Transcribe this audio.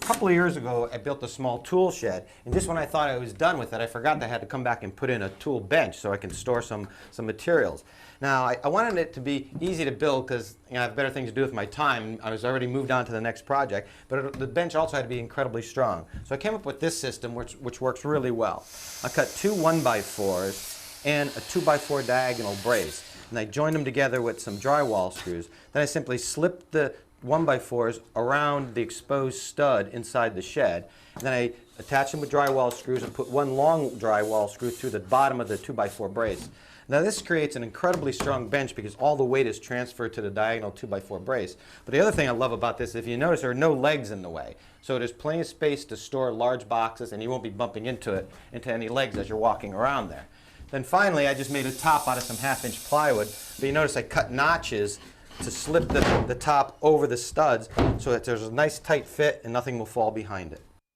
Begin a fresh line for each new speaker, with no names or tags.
couple of years ago, I built a small tool shed, and just when I thought I was done with it, I forgot that I had to come back and put in a tool bench so I can store some materials. Now, I wanted it to be easy to build because I have better things to do with my time. I was already moved on to the next project, but the bench also had to be incredibly strong. So I came up with this system which works really well. I cut two 1x4s and a 2x4 diagonal brace, and I joined them together with some drywall screws. Then I simply slipped the 1x4s around the exposed stud inside the shed, and then I attached them with drywall screws and put one long drywall screw through the bottom of the 2x4 brace. Now this creates an incredibly strong bench because all the weight is transferred to the diagonal 2x4 brace. But the other thing I love about this, if you notice, there are no legs in the way. So there's plenty of space to store large boxes, and you won't be bumping into any legs as you're walking around there. Then finally, I just made a top out of some 1/2-inch plywood. But you notice I cut notches to slip the top over the studs so that there's a nice tight fit and nothing will fall behind it.